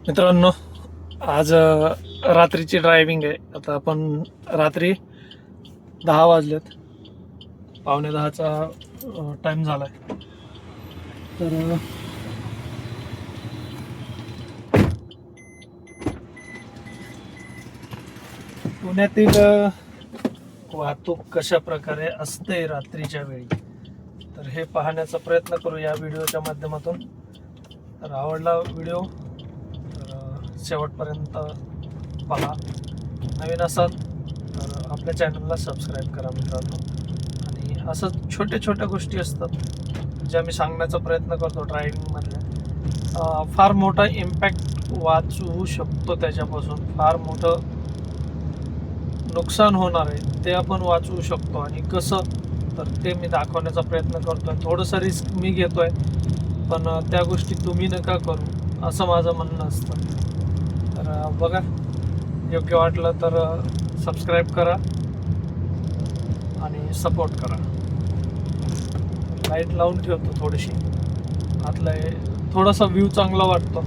मित्रांनो, आज रात्रीची ड्रायव्हिंग आहे. आता आपण रात्री 10 वाजलेत, 9:45चा टाइम झालाय. तर पुण्यातील वाहतूक कशा प्रकारे असते रात्रीच्या वेळी, तर हे पाहण्याचा प्रयत्न करू या व्हिडिओच्या माध्यमातून. तर आवडला व्हिडिओ तर शेवटपर्यंत पहा. नवीन असाल तर आपल्या चॅनलला सबस्क्राईब करा मित्रांनो. आणि असं छोट्या गोष्टी असतात ज्या मी सांगण्याचा प्रयत्न करतो ड्रायव्हिंगमधल्या. फार मोठा इम्पॅक्ट वाचवू शकतो, त्याच्यापासून फार मोठं नुकसान होणार आहे ते आपण वाचवू शकतो. आणि कसं, तर ते मी दाखवण्याचा प्रयत्न करतोय. थोडंसं रिस्क मी घेतोय, पण त्या गोष्टी तुम्ही नका करू असं माझं म्हणणं असतं. तर बघा, योग्य वाटलं तर सबस्क्राईब करा आणि सपोर्ट करा. लाईट लावून ठेवतो थोडीशी, आतलं थोडासा व्ह्यू चांगला वाटतो.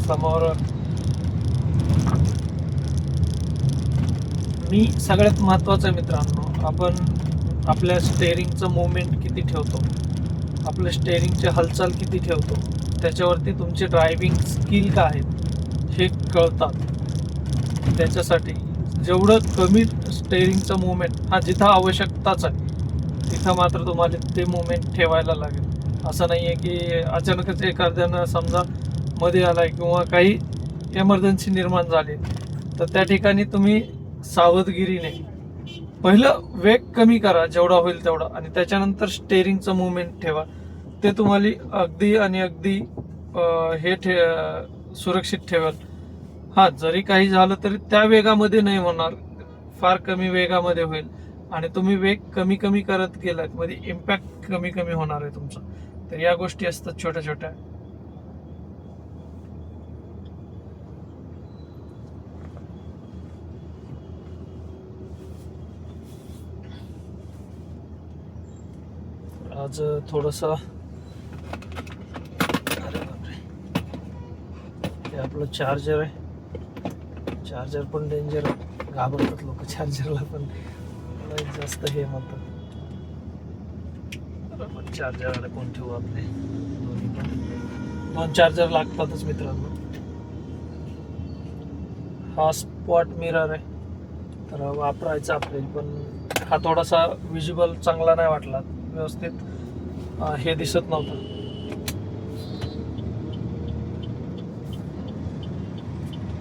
समोर मी सगळ्यात महत्त्वाचं आहे मित्रांनो, आपण आपल्या स्टेअरिंगचं मुवमेंट किती ठेवतो, आपल्या स्टेअरिंगची हालचाल किती ठेवतो, त्याच्यावरती तुमचे ड्रायव्हिंग स्किल काय आहेत हे कळतात. त्याच्यासाठी जेवढं कमी स्टेअरिंगचं मुवमेंट, जिथं आवश्यकताच आहे तिथं मात्र तुम्हाला ते मुवमेंट ठेवायला लागेल. असं नाही आहे की अचानकच एखाद्यानं समजा मध्ये आलाय किंवा काही एमर्जन्सी निर्माण झाली, तर त्या ठिकाणी तुम्ही सावधगिरीने पहिलं वेग कमी करा जेवढा होईल तेवढा, आणि त्याच्यानंतर स्टेअरिंगचं मुवमेंट ठेवा. ते तुम्हाला अगदी आणि अगदी सुरक्षित ठेवेल. जरी काही झालं तरी त्या वेगामध्ये नाही होणार, फार कमी वेगामध्ये होईल. आणि तुम्ही वेग कमी कमी करत गेलात मध्ये इम्पॅक्ट कमी कमी होणार आहे तुमचा. तर या गोष्टी असतात छोट्या छोट्या. आज थोडंसं हे आपलं चार्जर आहे. चार्जर पण डेंजर आहे, घाबरतात लोक चार्जरला, पण जास्त हे म्हणतात. आपण चार्जर कोण ठेवू, आपले दोन्ही पण 2 चार्जर लागतातच मित्रांनो. हा स्पॉट मिरर आहे, तर वापरायचा आपल्याला, पण हा थोडासा विजिबल चांगला नाही वाटला, व्यवस्थित हे दिसत नव्हतं.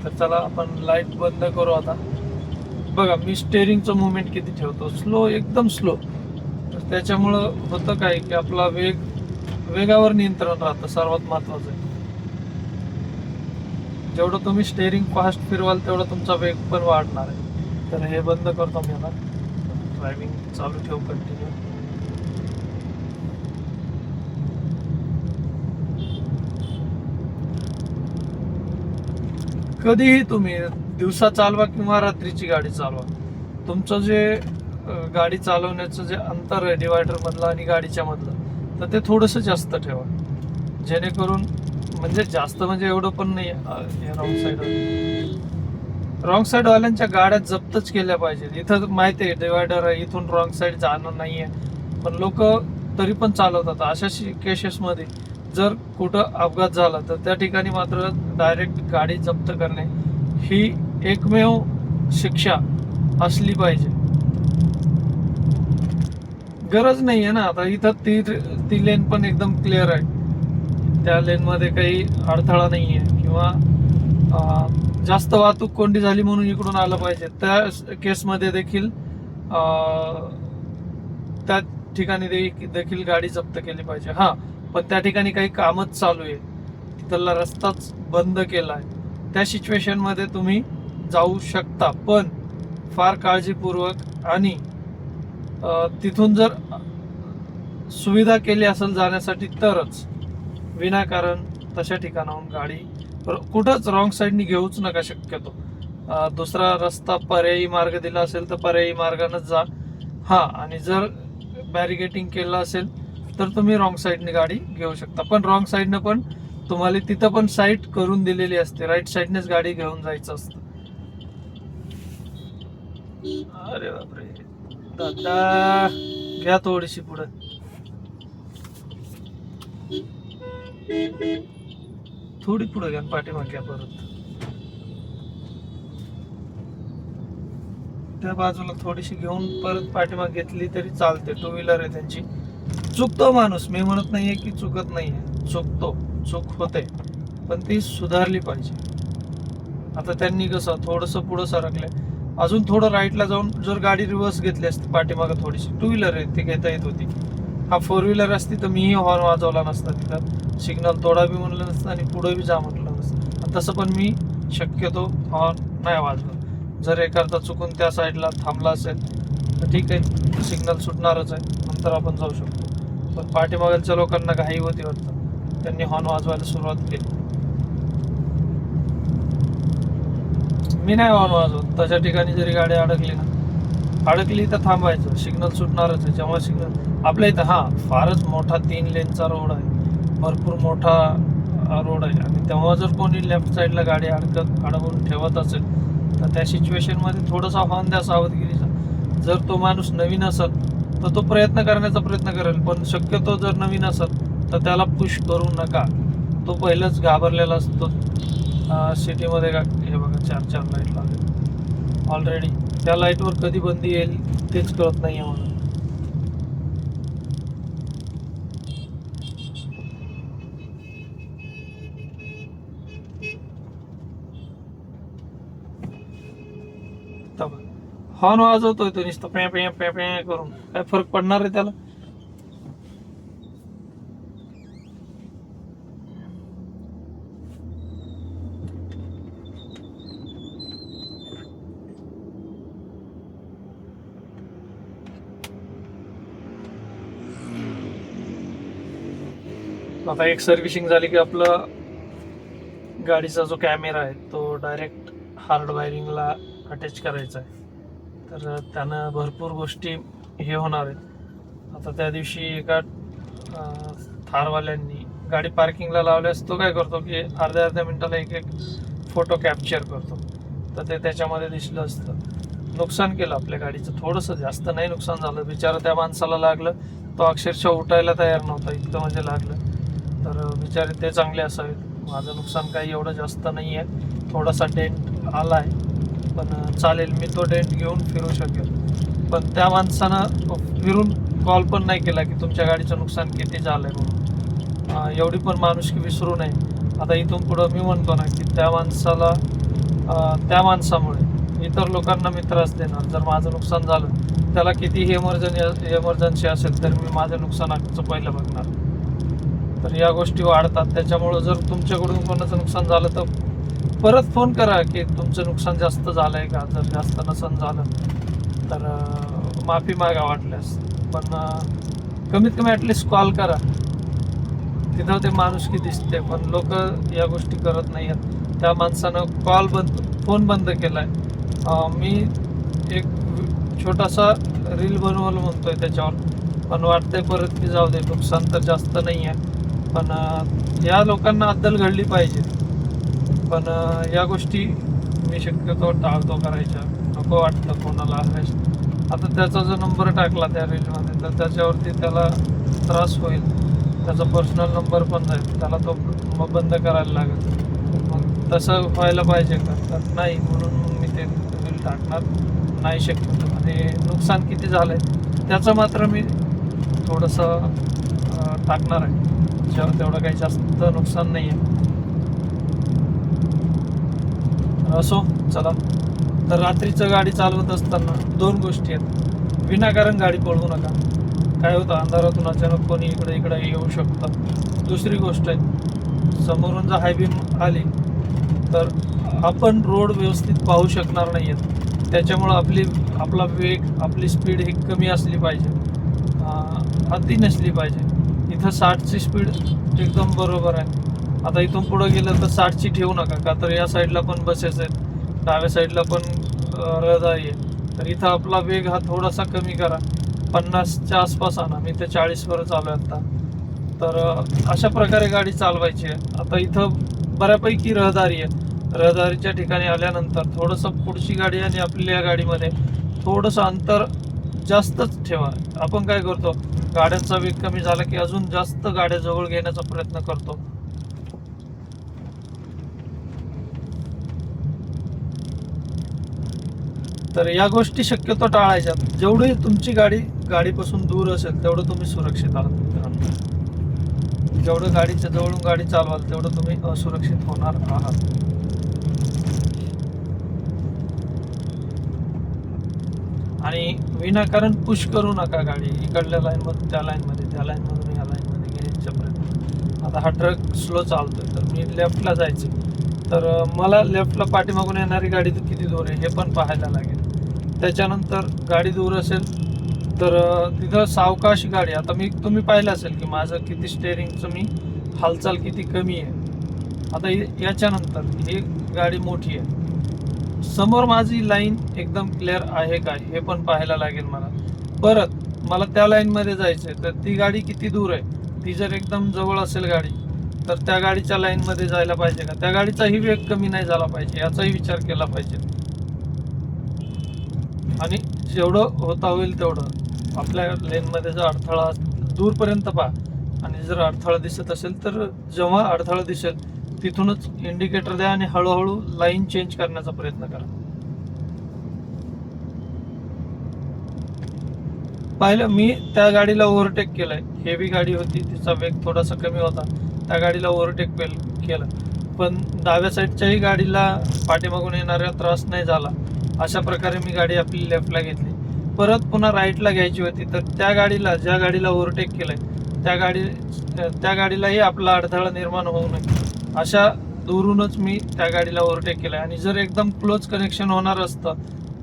तर चला आपण लाईट बंद करू आता. बघा, मी स्टेअरिंगचं मुवमेंट किती ठेवतो, स्लो, एकदम स्लो. तर त्याच्यामुळं होतं काय की आपला वेगावर नियंत्रण राहतं, सर्वात महत्त्वाचं आहे. जेवढं तुम्ही स्टेअरिंग फास्ट फिरवाल तेवढा तुमचा वेग पण वाढणार आहे. तर हे बंद करतो मी आता. ड्रायव्हिंग चालू ठेवू कंटिन्यू. कधीही तुम्ही दिवसा चालवा किंवा रात्रीची गाडी चालवा, तुमचं जे गाडी चालवण्याचं जे अंतर आहे डिवायडर मधलं आणि गाडीच्या मधलं, तर ते थोडंसं जास्त ठेवा, जेणेकरून म्हणजे जास्त म्हणजे एवढं पण नाही. रॉंग साईड वाल्यांच्या गाड्या जप्तच केल्या पाहिजेत. इथं माहिती आहे डिवायडर आहे, इथून रॉंग साईड जाणं नाहीये, पण लोक तरी पण चालवतात. अशा केसेसमध्ये जर कुठं अपघात झाला तर त्या ठिकाणी मात्र डायरेक्ट गाडी जप्त करणे ही एकमेव शिक्षा असली पाहिजे. गरज नाही आहे ना. आता इथं ती लेन पण एकदम क्लिअर आहे, त्या लेनमध्ये काही अडथळा नाही आहे, किंवा जास्त वाहतूक कोंडी झाली म्हणून इकडून आलं पाहिजे. त्या केसमध्ये देखील त्या ठिकाणी देखील गाडी जप्त केली पाहिजे. पण त्या ठिकाणी काही कामच चालू आहे, तिथला रस्ताच बंद केला आहे, त्या सिच्युएशनमध्ये तुम्ही जाऊ शकता, पण फार काळजीपूर्वक. आणि तिथून जर सुविधा केली असेल जाण्यासाठी तरच, विनाकारण तशा ठिकाणाहून गाडी कुठंच रॉंग साईडनी घेऊच नका शक्यतो. दुसरा रस्ता पर्यायी मार्ग दिला असेल तर पर्यायी मार्गानंच जा. आणि जर बॅरिगेटिंग केलं असेल तर तुम्ही रॉंग साईडने गाडी घेऊ शकता, पण रॉंग साईडनं पण तुम्हाला तिथं पण साईट करून दिलेली असते, राईट साईडनेच गाडी घेऊन जायचं असतं. अरे बापरे दादा, घ्या थोडीशी पुढे. थोडी पुढे घ्या, पाठीमागे घ्या परत. त्या बाजूला थोडीशी घेऊन परत पाठीमाग घेतली तरी चालते. टू व्हीलर आहे त्यांची. चुकतो माणूस, मी म्हणत नाहीये की चुकत नाहीये, चुकतो, चूक होते, पण ती सुधारली पाहिजे. आता त्यांनी कसं थोडंसं पुढं सरकलंय, अजून थोडं राईटला जाऊन जर गाडी रिव्हर्स घेतली असती पाठीमागं थोडीशी, टू व्हीलर आहे ती घेता येत होती. हा फोर व्हीलर असती तर मीही हॉर्न वाजवला नसता, तिथं सिग्नल तोडा बी म्हणलं नसतं आणि पुढे बी जा म्हटलं नसतं. तसं पण मी शक्यतो हॉर्न नाही वाजवत. जर एखादा चुकून त्या साईडला थांबला असेल तर ठीक आहे, सिग्नल सुटणारच आहे, नंतर आपण जाऊ शकतो. पण पाठीमागच्या लोकांना घाई होती वाटतं, त्यांनी हॉर्न वाजवायला सुरुवात केली. मी नाही हॉर्न वाजवत. तशा ठिकाणी जरी गाडी अडकली तर थांबायचं, सिग्नल सुटणारच आहे. जेव्हा सिग्नल आपल्या इथं फारच मोठा 3 लेनचा रोड आहे, भरपूर मोठा रोड आहे, आणि तेव्हा जर कोणी लेफ्ट साईडला गाडी अडवून ठेवत असेल तर त्या सिच्युएशनमध्ये थोडासा हॉर्न द्या सावधगिरीचा. जर तो माणूस नवीन असेल तर तो प्रयत्न करण्याचा प्रयत्न करेल, पण शक्यतो जर नवीन असेल तर त्याला पुश करू नका. तो पहिलंच घाबरलेला असतो. सिटीमध्ये हे बघा 4 लाईट लागले ऑलरेडी. त्या लाईटवर कधी बंदी येईल तेच कळत नाही आहे मला. हॉर्न वाजवतोय तो नुसतं पे पे पे पे करून, काय फरक पडणार आहे त्याला? आता एक सर्व्हिसिंग झाली की आपलं गाडीचा जो कॅमेरा आहे तो डायरेक्ट हार्ड वायरिंगला अटॅच करायचा आहे. तर त्यानं भरपूर गोष्टी हे होणार आहेत. आता त्या दिवशी एका थारवाल्यांनी गाडी पार्किंगला लावल्यास तो काय करतो की अर्ध्या मिनिटाला एक फोटो कॅप्चर करतो. तर ते त्याच्यामध्ये दिसलं असतं. नुकसान केलं आपल्या गाडीचं, थोडंसं, जास्त नाही नुकसान झालं. बिचारा त्या माणसाला लागलं, तो अक्षरशः उठायला तयार नव्हता, इतकं म्हणजे लागलं. तर बिचारे ते चांगले असावेत. माझं नुकसान काही एवढं जास्त नाही आहे, थोडासा डेंट आला आहे, पण चालेल, मी तो डेंट घेऊन फिरू शकेल. पण त्या माणसानं फिरून कॉल पण नाही केला की तुमच्या गाडीचं नुकसान किती झालं आहे म्हणून. एवढी पण माणुसकी विसरू नये. आता इथून पुढं मी म्हणतो ना की त्या माणसामुळे इतर लोकांना मी त्रास देणार. जर माझं नुकसान झालं, त्याला कितीही एमर्जन्सी असेल तर मी माझ्या नुकसानाचं पहिलं बघणार. तर या गोष्टी वाढतात. त्याच्यामुळं जर तुमच्याकडून कोणाचं नुकसान झालं तर परत फोन करा की तुमचं नुकसान जास्त झालं आहे का. जर जास्त नसन झालं तर माफी मागा वाटल्यास, पण कमीत कमी ॲटलिस्ट कॉल करा. तिथं ते माणुसकी दिसते, पण लोक या गोष्टी करत नाही आहेत. त्या माणसानं फोन बंद केला आहे. मी एक छोटासा रील बनवायला म्हणतोय त्याच्यावर, पण वाटतंय परत की जाऊ दे, नुकसान तर जास्त नाही आहे. पण या लोकांना अद्दल घडली पाहिजे. पण या गोष्टी मी शक्यतो टाळतो करायच्या. नको वाटतं कोणाला हरेश. आता त्याचा जो नंबर टाकला त्या रीलमध्ये, तर त्याच्यावरती त्याला त्रास होईल. त्याचा पर्सनल नंबर पण जाईल, त्याला तो मग बंद करायला लागेल. मग तसं व्हायला पाहिजे का? तर नाही, म्हणून मग मी ते रील टाकणार नाही शक्यतो. आणि नुकसान किती झालं आहे त्याचं मात्र मी थोडंसं टाकणार आहे. तेवढं काही जास्त नुकसान नाही आहे. असो, चला. तर रात्रीचं गाडी चालवत असताना 2 गोष्टी आहेत. विनाकारण गाडी पळवू नका. काय होतं, अंधारातून अचानक कोणी इकडे येऊ शकतं. दुसरी गोष्ट आहे, समोरून जर हाय बीम आली तर आपण रोड व्यवस्थित पाहू शकणार नाही आहेत. त्याच्यामुळं आपला वेग, आपली स्पीड ही कमी असली पाहिजे, अति नसली पाहिजे. इथं 60ची स्पीड एकदम बरोबर आहे. आता इथून पुढं गेलं तर 60ची ठेवू नका, का तर या साईडला पण बसेस आहेत, डाव्या साईडला पण रहदारी आहे. तर इथं आपला वेग हा थोडासा कमी करा, 50च्या आसपास आणा. मी ते 40वर चालू आहे आता. तर अशा प्रकारे गाडी चालवायची आहे. आता इथं बऱ्यापैकी रहदारी आहे. रहदारीच्या ठिकाणी आल्यानंतर थोडंसं पुढची गाडी आणि आपल्या गाडीमध्ये थोडंसं अंतर जास्तच ठेवा. आपण काय करतो, गाड्यांचा वेग कमी झाला की अजून जास्त गाड्या जवळ घेण्याचा प्रयत्न करतो. तर या गोष्टी शक्यतो टाळायच्या. जेवढी तुमची गाडीपासून दूर असेल तेवढं तुम्ही सुरक्षित आहात मित्रांनो. जेवढं गाडीच्या जवळून गाडी चालवाल तेवढं तुम्ही असुरक्षित होणार आहात. आणि विनाकारण पुश करू नका गाडी. इकडल्या लाईनमधून त्या लाईनमध्ये, त्या लाईनमधून या लाईनमध्ये घ्यायच्या प्रयत्न. आता हा ट्रक स्लो चालतोय तर मी लेफ्टला जायचं, तर मला लेफ्टला पाठीमागून येणारी गाडी किती दूर आहे हे पण पाहायला लागेल. त्याच्यानंतर गाडी दूर असेल तर तिथं सावकाश गाडी. आता तुम्ही पाहिलं असेल की माझं किती स्टेअरिंगचं मी हालचाल किती कमी आहे. आता याच्यानंतर ही गाडी मोठी आहे, समोर माझी लाईन एकदम क्लिअर आहे का हे पण पाहायला लागेल मला. परत मला त्या लाईनमध्ये जायचं आहे, तर ती गाडी किती दूर आहे. ती जर एकदम जवळ असेल गाडी तर त्या गाडीच्या लाईनमध्ये जायला पाहिजे का, त्या गाडीचाही वेग कमी नाही झाला पाहिजे याचाही विचार केला पाहिजे. आणि जेवढं होता होईल तेवढं आपल्या लेनमध्ये जर अडथळा दूरपर्यंत पहा, आणि जर अडथळा दिसत असेल तर जेव्हा अडथळा दिसेल तिथूनच इंडिकेटर द्या आणि हळूहळू लाईन चेंज करण्याचा प्रयत्न करा. पाहिलं, मी त्या गाडीला ओव्हरटेक केलंय. हेवी गाडी होती, तिचा वेग थोडासा कमी होता, त्या गाडीला ओव्हरटेक केलं. पण डाव्या साईडच्याही गाडीला पाठीमागून येणारा त्रास नाही झाला. अशा प्रकारे मी गाडी आपली लेफ्टला घेतली. परत पुन्हा राईटला घ्यायची होती, तर त्या गाडीला, ज्या गाडीला ओव्हरटेक केलंय त्या गाडीलाही आपला अडथळा निर्माण होऊ नये अशा दुरूनच मी त्या गाडीला ओव्हरटेक केलंय. आणि जर एकदम क्लोज कनेक्शन होणार असतं,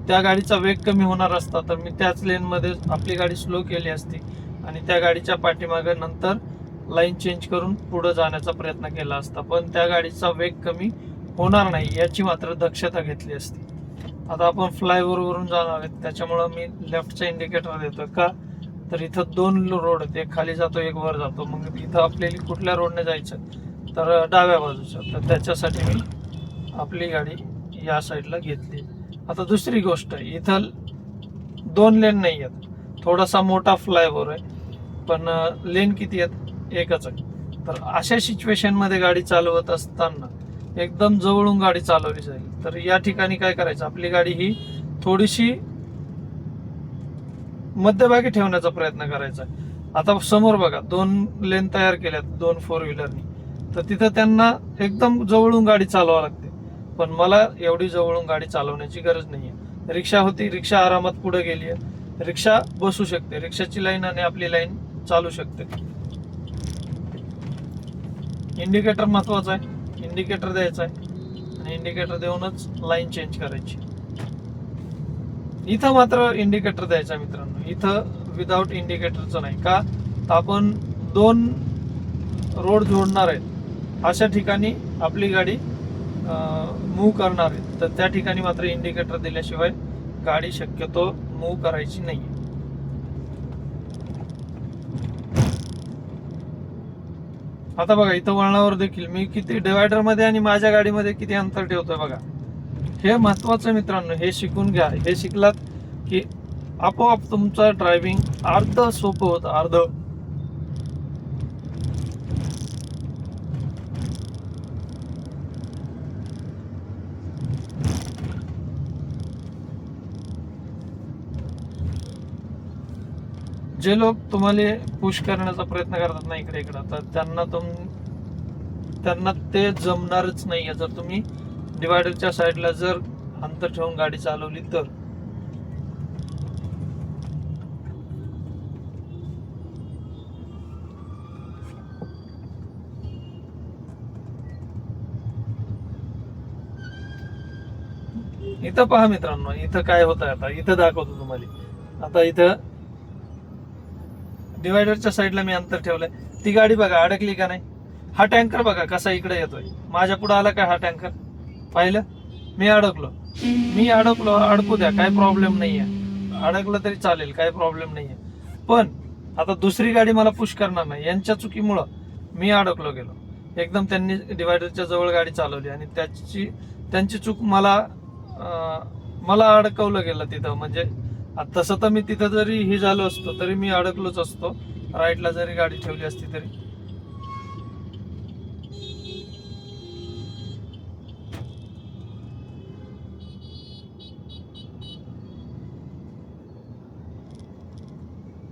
त्या गाडीचा वेग कमी होणार असता, तर मी त्याच लेनमध्ये आपली गाडी स्लो केली असती आणि त्या गाडीच्या पाठीमागे नंतर लाईन चेंज करून पुढे जाण्याचा प्रयत्न केला असता. पण त्या गाडीचा वेग कमी होणार नाही याची मात्र दक्षता घेतली असती. आता आपण फ्लायओव्हरवरून जाणार आहेत, त्याच्यामुळं मी लेफ्टचा इंडिकेटर देतोय का, तर इथं 2 रोड आहेत, एक खाली जातो एक वर जातो. मग इथं आपल्याला कुठल्या रोडने जायचं तर डाव्या बाजूच्या, तर त्याच्यासाठी मी आपली गाडी या साईडला घेतली. आता दुसरी गोष्ट, इथं 2 लेन नाही आहेत, थोडासा मोठा फ्लायओव्हर आहे, पण लेन किती आहेत, एकच आहे. तर अशा सिच्युएशनमध्ये गाडी चालवत असताना एकदम जवळून गाडी चालवली जाईल. तर या ठिकाणी काय करायचं, आपली गाडी ही थोडीशी मध्यभागी ठेवण्याचा प्रयत्न करायचा. आता समोर बघा 2 लेन तयार केल्यात 2 4 व्हीलरनी, तर तिथं त्यांना एकदम जवळून गाडी चालवावी लागते. पण मला एवढी जवळून गाडी चालवण्याची गरज नाहीये. रिक्षा होती, रिक्षा आरामात पुढे गेली आहे, रिक्षा बसू शकते, रिक्षाची लाईन आणि आपली लाईन चालू शकते. इंडिकेटर महत्वाचा आहे, इंडिकेटर द्यायचा आहे आणि इंडिकेटर देऊनच लाईन चेंज करायची. इथं मात्र इंडिकेटर द्यायचा मित्रांनो, इथं विदाउट इंडिकेटरचं नाही का, तर आपण 2 रोड जोडणार आहेत अशा ठिकाणी आपली गाडी मूव्ह करणार आहे, तर त्या ठिकाणी मात्र इंडिकेटर दिल्याशिवाय गाडी शक्यतो मूव्ह करायची नाही. आता बघा, इथं वळणावर देखील मी किती डिवायडर मध्ये आणि माझ्या गाडीमध्ये किती अंतर ठेवतोय बघा. हे महत्वाचं मित्रांनो, हे शिकून घ्या. हे शिकलात की आपोआप तुमचं ड्रायव्हिंग अर्ध सोपं होतं, अर्ध. जे लोक तुम्हाला पुश करण्याचा प्रयत्न करतात ना इकडे इकडं, तर त्यांना ते जमणारच नाहीये. जर तुम्ही डिवायडरच्या साईडला जर अंतर ठेवून गाडी चालवली तर. इथं पहा मित्रांनो, इथं काय होत आहे, आता इथं दाखवतो तुम्हाला. आता इथं डिवायडरच्या साईडला मी अंतर ठेवलंय, ती गाडी बघा अडकली का नाही. हा टँकर बघा कसा इकडे येतोय, माझ्या पुढे आला काय हा टँकर, पाहिलं, मी अडकलो, अडकू द्या, काय प्रॉब्लेम नाहीये, अडकलं तरी चालेल, काय प्रॉब्लेम नाहीये. पण आता दुसरी गाडी मला पुश करणार नाही, यांच्या चुकीमुळं मी अडकलो गेलो. एकदम त्यांनी डिवायडरच्या जवळ गाडी चालवली आणि त्यांची चूक मला अडकवलं गेलं तिथं. म्हणजे तसं तर मी तिथं जरी हे झालो असतो तरी मी अडकलोच असतो, राईटला जरी गाडी ठेवली असती तरी.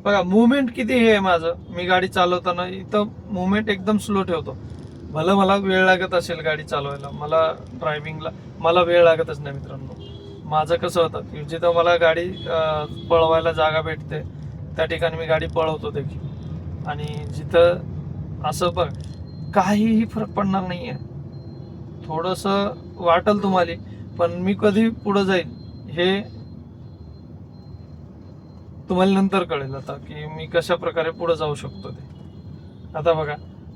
बघा मुवमेंट किती हे आहे माझं. मी गाडी चालवताना इथं मुवमेंट एकदम स्लो ठेवतो. भलं मला वेळ लागत असेल गाडी चालवायला, मला ड्रायव्हिंगला मला वेळ लागतच नाही मित्रांनो. माझं कसं होतं की जिथं मला गाडी पळवायला जागा भेटते त्या ठिकाणी मी गाडी पळवतो देखील. आणि जिथं असं बघ काहीही फरक पडणार नाही आहे. थोडंसं वाटेल तुम्हाला, पण मी कधी पुढं जाईल हे तुम्हाला नंतर कळेल आता की मी कशा प्रकारे पुढे जाऊ शकतो ते. आता बघा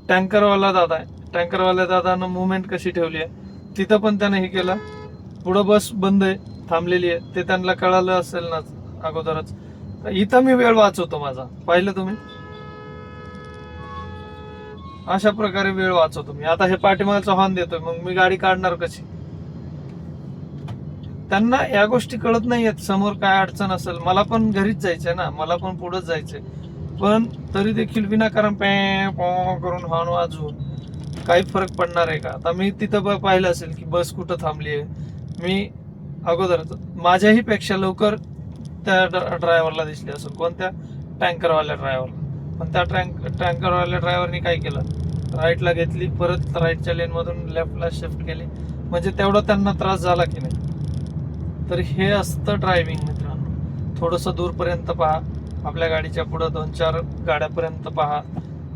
टँकरवाला दादा आहे, टँकरवाल्या दादानं मुवमेंट कशी ठेवली आहे. तिथं पण त्यानं हे केलं, पुढं बस बंद आहे, थांबलेली आहे, ते त्यांना कळालं असेल ना अगोदरच. इथं मी वेळ वाचवतो माझा, पाहिलं तुम्ही, अशा प्रकारे वेळ वाचवतो मी. आता हे पाठीमागचा हॉर्न देतोय, मग मी गाडी काढणार कशी. त्यांना या गोष्टी कळत नाहीयेत, समोर काय अडचण असेल. मला पण घरीच जायचंय ना, मला पण पुढेच जायचंय, पण तरी देखील विनाकारण करून हॉर्न वाजवून काही फरक पडणार आहे का. आता मी तिथं पाहिलं असेल की बस कुठं थांबली आहे, मी अगोदरच माझ्याही पेक्षा लवकर त्या ड्रायव्हरला दिसली असेल, कोणत्या टँकरवाल्या ड्रायव्हरला. पण त्या टँकरवाल्या ड्रायव्हरनी काय केलं, राईटला घेतली, परत राईटच्या लेनमधून लेफ्टला शिफ्ट केली, म्हणजे तेवढा त्यांना त्रास झाला की नाही. तर हे असतं ड्रायव्हिंग मित्रांनो. थोडंसं दूरपर्यंत पहा, आपल्या गाडीच्या पुढं 2-4 गाड्यापर्यंत पहा.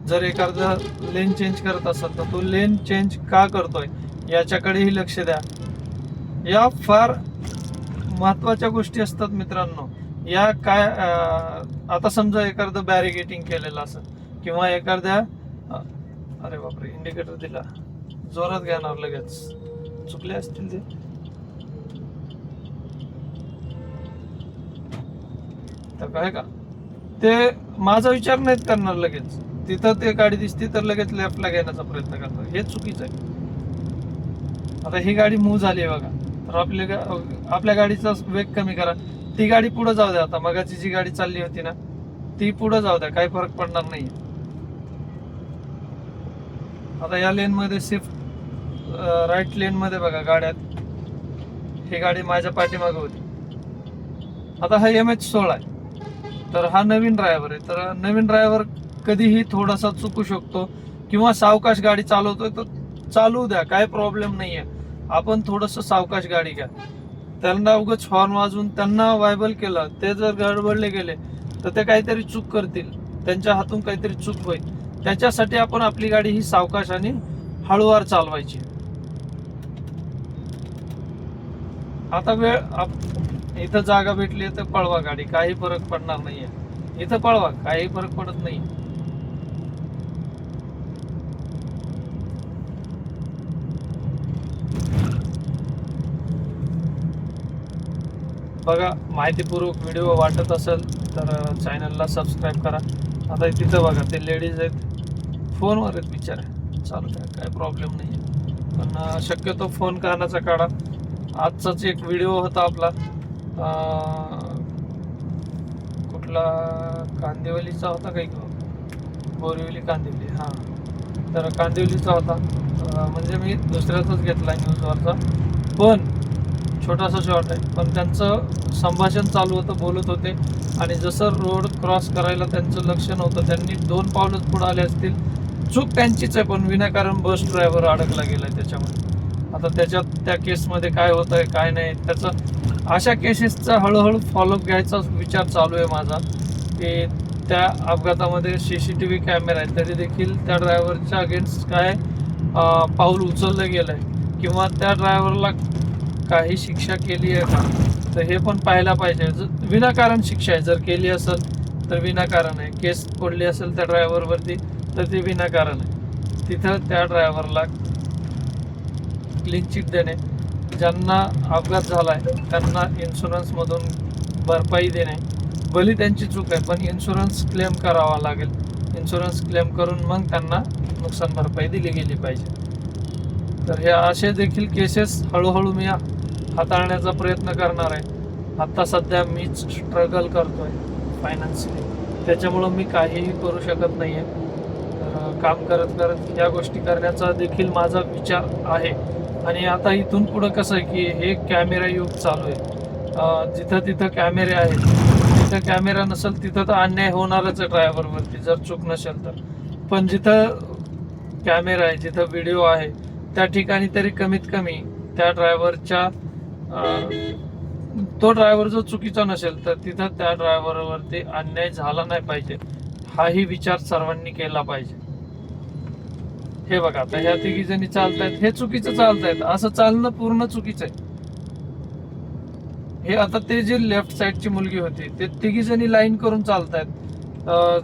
जर एखादा लेन चेंज करत असेल तर तो लेन चेंज का करतोय याच्याकडेही लक्ष द्या. या फार महत्वाच्या गोष्टी असतात मित्रांनो. या काय आता समजा एखादं बॅरिगेटिंग केलेलं असेल किंवा एखाद्या अरे बापरे इंडिकेटर दिला, जोरात घेणार लगेच, चुकले असतील ते. काय का ते माझा विचार नाहीत करणार, लगेच तिथं ते गाडी दिसती तर लगेच लेफ्टला घेण्याचा प्रयत्न करतात, हे चुकीचं आहे. आता ही गाडी मूव्ह झाली आहे बघा, तर आपल्या गाडीचा वेग कमी करा. ती गाडी पुढे जाऊ द्या, आता मगाची जी गाडी चालली होती ना ती पुढे जाऊ द्या, काही फरक पडणार नाही. आता या लेन मध्ये शिफ्ट राईट लेन मध्ये बघा गाड्यात, ही गाडी माझ्या पाठीमागे होती. आता हा MH16 आहे, तर हा नवीन ड्रायव्हर आहे. तर नवीन ड्रायव्हर कधीही थोडासा चुकू शकतो किंवा सावकाश गाडी चालवतोय तर चालू द्या, काय प्रॉब्लेम नाहीये. आपण थोडंसं सावकाश गाडी घ्या. त्यांना उगाच हॉर्न वाजवून त्यांना वायबल केलं, ते जर गडबडले गेले तर ते काहीतरी चूक करतील, त्यांच्या हातून काहीतरी चूक होईल. त्याच्यासाठी आपण आपली गाडी ही सावकाश आणि हळूवार चालवायची. आता वेळ इथं जागा भेटली तर पळवा गाडी, काही फरक पडणार नाहीये. इथं पळवा, काही फरक पडत नाही. बघा माहितीपूर्वक व्हिडिओ वाटत असेल तर चॅनलला सबस्क्राईब करा. आता तिथं बघा ते लेडीज आहेत, फोनवर आहेत बिचारे, चालत आहे, काय प्रॉब्लेम नाही. पण शक्यतो फोन कानाचा काढा. आजचाच एक व्हिडिओ होता आपला, कुठला कांदिवलीचा होता काही, बोरिवली कांदिवली, हां, तर कांदिवलीचा होता. म्हणजे मी दुसऱ्याचाच घेतला न्यूजवरचा, पण छोटासा शॉर्ट आहे. पण त्यांचं संभाषण चालू होतं, बोलत होते आणि जसं रोड क्रॉस करायला त्यांचं लक्ष नव्हतं, त्यांनी 2 पावलंच पुढे आले असतील. चूक त्यांचीच आहे, पण विनाकारण बस ड्रायव्हर अडकला गेलाय त्याच्यामध्ये. आता त्याच्यात त्या केसमध्ये काय होत आहे काय नाही, त्याचं अशा केसेसचा हळूहळू फॉलोअप घ्यायचा विचार चालू आहे माझा. की त्या अपघातामध्ये CCTV कॅमेरा आहे, तरी देखील त्या ड्रायव्हरच्या अगेन्स्ट काय पाऊल उचललं गेलं आहे किंवा त्या ड्रायव्हरला काही शिक्षा केली आहे का, तर हे पण पाहायला पाहिजे. विनाकारण शिक्षा आहे, जर केली असेल तर विनाकारण आहे. केस पडली असेल त्या ड्रायव्हरवरती तर ते विनाकारण आहे. तिथं त्या ड्रायव्हरला क्लीन चिट देणे, ज्यांना अपघात झाला आहे त्यांना इन्शुरन्समधून भरपाई देणे, भली त्यांची चूक आहे, पण इन्शुरन्स क्लेम करावा लागेल. इन्शुरन्स क्लेम करून मग त्यांना नुकसान भरपाई दिली गेली पाहिजे. तर हे असे देखील केसेस हळूहळू मी हाताळण्याचा प्रयत्न करणार आहे. आत्ता सध्या मीच स्ट्रगल करतोय फायनान्शियली, त्याच्यामुळं मी काहीही करू शकत नाही आहे. तर काम करत करत या गोष्टी करण्याचा देखील माझा विचार आहे. आणि आता इथून पुढं कसं आहे की हे कॅमेरा युग चालू आहे. जिथं तिथं कॅमेरे आहेत, जिथं कॅमेरा नसेल तिथं तर अन्याय होणारच आहे ड्रायव्हरवरती, जर चूक नसेल तर. पण जिथं कॅमेरा आहे, जिथं व्हिडिओ आहे, त्या ठिकाणी तरी कमीत कमी त्या ड्रायव्हरच्या तो ड्रायव्हर जो चुकीचा नसेल तर तिथं त्या ड्रायव्हरवरती अन्याय झाला नाही पाहिजे, हाही विचार सर्वांनी केला पाहिजे. हे बघा, आता ह्या तिघी जणी चालतायत, हे चुकीचं चालतायत, असं चालणं पूर्ण चुकीचं आहे. हे आता ते जे लेफ्ट साईडची मुलगी होती, ते तिघी जणी लाईन करून चालतायत.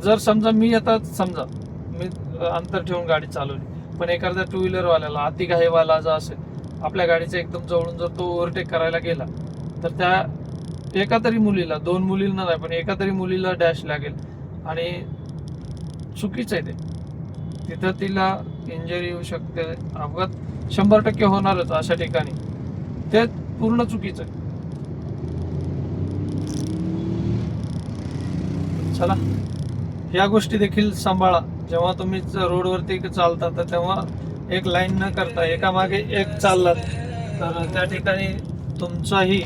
जर समजा मी अंतर ठेवून गाडी चालवली, पण एखाद्या टू व्हीलरवाल्याला अतिघाईवाला जो असेल, आपल्या गाडीच्या एकदम जवळून जर तो ओव्हरटेक करायला गेला तर त्या एका तरी मुलीला, 2 मुलींना नाही पण एका तरी मुलीला डॅश लागेल आणि चुकीचं आहे ते. तिथं तिला इंजरी येऊ शकते, अपघात 100% होणारच अशा ठिकाणी. ते पूर्ण चुकीचं आहे. चला, ह्या गोष्टी देखील सांभाळा. जेव्हा तुम्ही रोडवरती चालता तर तेव्हा एक लाईन न करता एका मागे एक चाललात तर त्या ठिकाणी तुमचाही,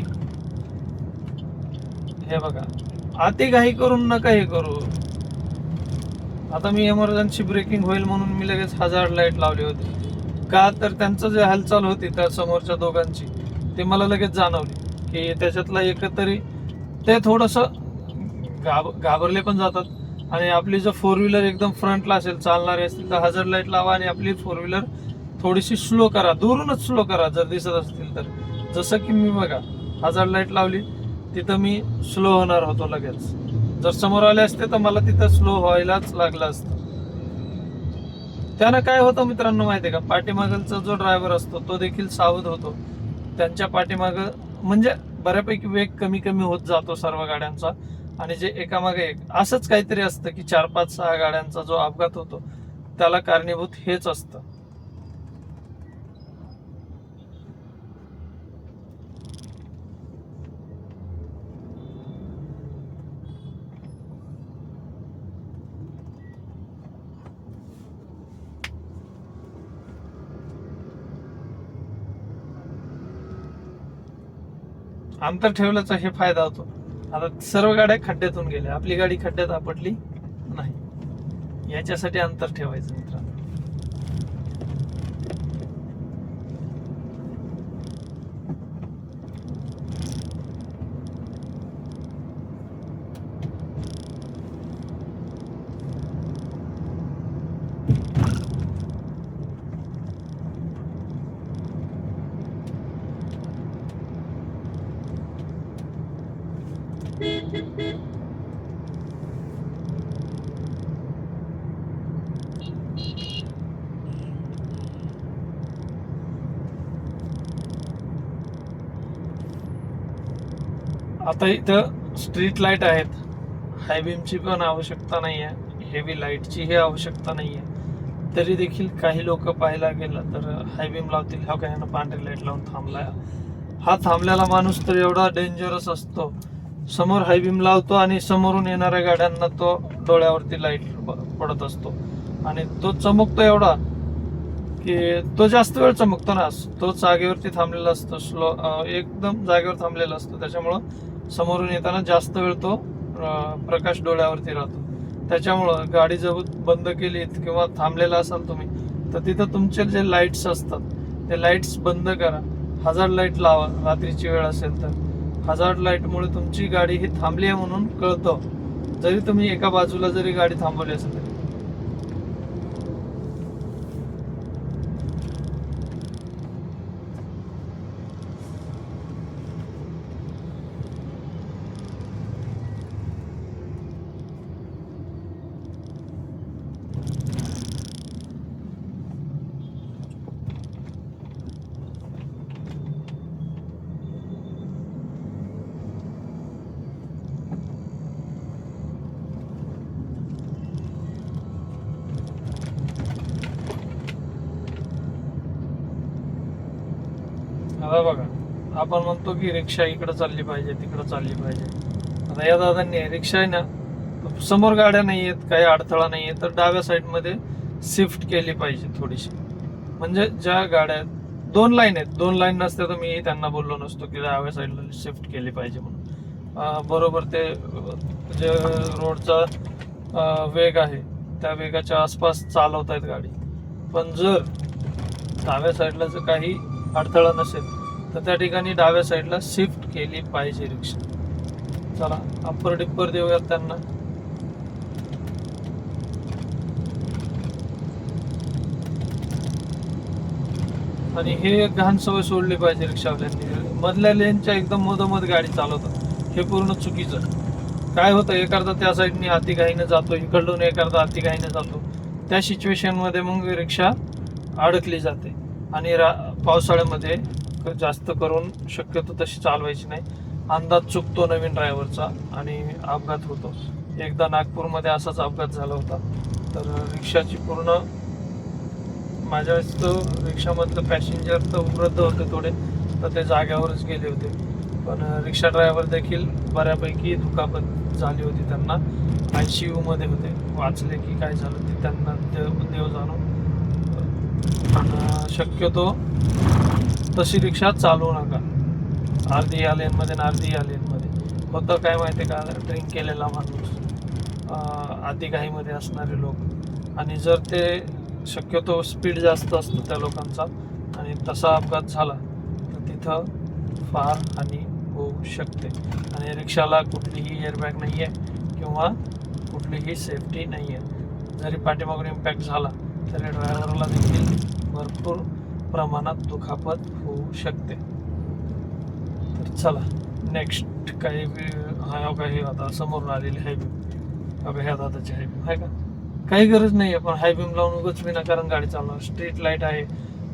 हे बघा, अतिघाई करून नका हे करू. आता मी इमर्जन्सी ब्रेकिंग होईल म्हणून मी लगेच हजार्ड लाईट लावली होती. का तर त्यांचं जे हालचाल होती त्या समोरच्या दोघांची, ते मला लगेच जाणवली की त्याच्यातला एकतरी ते थोडंसं घाबरले पण जातात. आणि आपली जर 4 व्हीलर एकदम फ्रंटला असेल, चालणारी असतील, तर हजार्ड लाईट लावा आणि आपली 4 व्हीलर थोडीशी स्लो करा, दुरूनच स्लो करा जर दिसत असतील तर. जसं की मी बघा, हजार्ड लाईट लावली, तिथं मी स्लो होणार होतो लगेच. जर समोर आले असते तर मला तिथं स्लो व्हायलाच लागलं असतं. त्यानं काय होतं मित्रांनो माहिती आहे का, पाठीमागचा जो ड्रायव्हर असतो तो देखील सावध होतो. त्यांच्या पाठीमागं म्हणजे बऱ्यापैकी वेग कमी कमी होत जातो सर्व गाड्यांचा. आणि जे एकामागे एक असंच काहीतरी असतं की 4, 5, 6 गाड्यांचा जो अपघात होतो त्याला कारणीभूत हेच असतं. अंतर ठेवल्याचा हे फायदा होतो. आता सर्व गाड्या खड्ड्यातून गेल्या, आपली गाडी खड्ड्यात आपटली नाही, याच्यासाठी अंतर ठेवायचं मित्रांनो. आता इथं स्ट्रीट लाईट आहेत, हाय बीमची पण आवश्यकता नाही आहे, हेवी लाईटचीही आवश्यकता नाही आहे. तरी देखील काही लोक पाहायला गेलं तर हाय बीम लावतील. ह्या काही पांढरी लाईट लावून थांबलाय, हा थांबलेला माणूस तर एवढा डेंजरस असतो. समोर हाय बीम लावतो आणि समोरून येणाऱ्या गाड्यांना तो डोळ्यावरती लाईट पडत असतो आणि तो चमकतो एवढा की तो जास्त वेळ चमकतो ना. तो जागेवरती थांबलेला असतो, स्लो एकदम जागेवर थांबलेला असतो, त्याच्यामुळं समोरून येताना जास्त वेळ तो प्रकाश डोळ्यावरती राहतो. त्याच्यामुळं गाडी जर बंद केलीत किंवा थांबलेला असाल तुम्ही तर तिथं तुमचे जे लाईट्स असतात ते लाईट्स बंद करा. हजार्ड लाईट लावा, रात्रीची वेळ असेल तर. हजार्ड लाईटमुळे तुमची गाडी ही थांबली आहे म्हणून कळतं, जरी तुम्ही एका बाजूला जरी गाडी थांबवली असेल तरी. आता बघा, आपण म्हणतो की रिक्षा इकडं चालली पाहिजे, तिकडं चालली पाहिजे. आता या दादांनी रिक्षा आहे ना, समोर गाड्या नाही आहेत, काही अडथळा नाही आहे, तर डाव्या साईडमध्ये शिफ्ट केली पाहिजे थोडीशी. म्हणजे ज्या गाड्या 2 लाईन आहेत, 2 लाईन नसत्या तर मी त्यांना बोललो नसतो की डाव्या साईडला शिफ्ट केली पाहिजे म्हणून. बरोबर ते जे रोडचा वेग आहे त्या वेगाच्या आसपास चालवतायत गाडी. पण जर डाव्या साईडला जर काही अडथळा नसेल तर त्या ठिकाणी डाव्या साईडला शिफ्ट केली पाहिजे रिक्षा. चला अप्पर डिप्पर देऊयात त्यांना. आणि हे एक घाण सवय सोडली पाहिजे रिक्षावाल्यांनी. मधल्या लेनच्या एकदम मधोमध गाडी चालवतात, हे पूर्ण चुकीचं. काय होतं, एखादा त्या साईडने अतिघाईनं जातो, इकडून एखादा अतिघाईनं जातो, त्या सिच्युएशनमध्ये मग रिक्षा अडकली जाते. आणि पावसाळ्यामध्ये जास्त करून शक्यतो तशी चालवायची नाही. अंदाज चुकतो नवीन ड्रायव्हरचा आणि अपघात होतो. एकदा नागपूरमध्ये असाच अपघात झाला होता. तर रिक्षाची पूर्ण, माझ्या वेळेस तो रिक्षामधलं पॅसेंजर तर वृद्ध होते थोडे, तर ते जाग्यावरच गेले होते. पण रिक्षा ड्रायव्हर देखील बऱ्यापैकी दुखापत झाली होती. त्यांना ICU मध्ये होते. वाचले की काय झालं ते त्यांना देव जाणो. शक्यतो तशी रिक्षा चालवू नका अर्धी या लेनमध्ये आणि अर्धी या लेनमध्ये. होतं काय माहिती का, ड्रिंक केलेला माणूस, अतिघाईमध्ये असणारे लोक, आणि जर ते शक्यतो स्पीड जास्त असतो त्या लोकांचा आणि तसा अपघात झाला तर तिथं फार हानी होऊ शकते. आणि रिक्षाला कुठलीही एअरबॅग नाही आहे किंवा कुठलीही सेफ्टी नाही आहे. जरी पाठीमागून इम्पॅक्ट झाला तरी ड्रायव्हरला देखील भरपूर प्रमाणात दुखापत होऊ शकते. तर चला नेक्स्ट काही काही आता समोरून आलेली हायबीम. बघा ह्या दादाची हायबीम आहे का, काही गरज नाही आहे. पण हायबीम लावून उगाच विनाकारण गाडी चालवणार. स्ट्रीट लाईट आहे,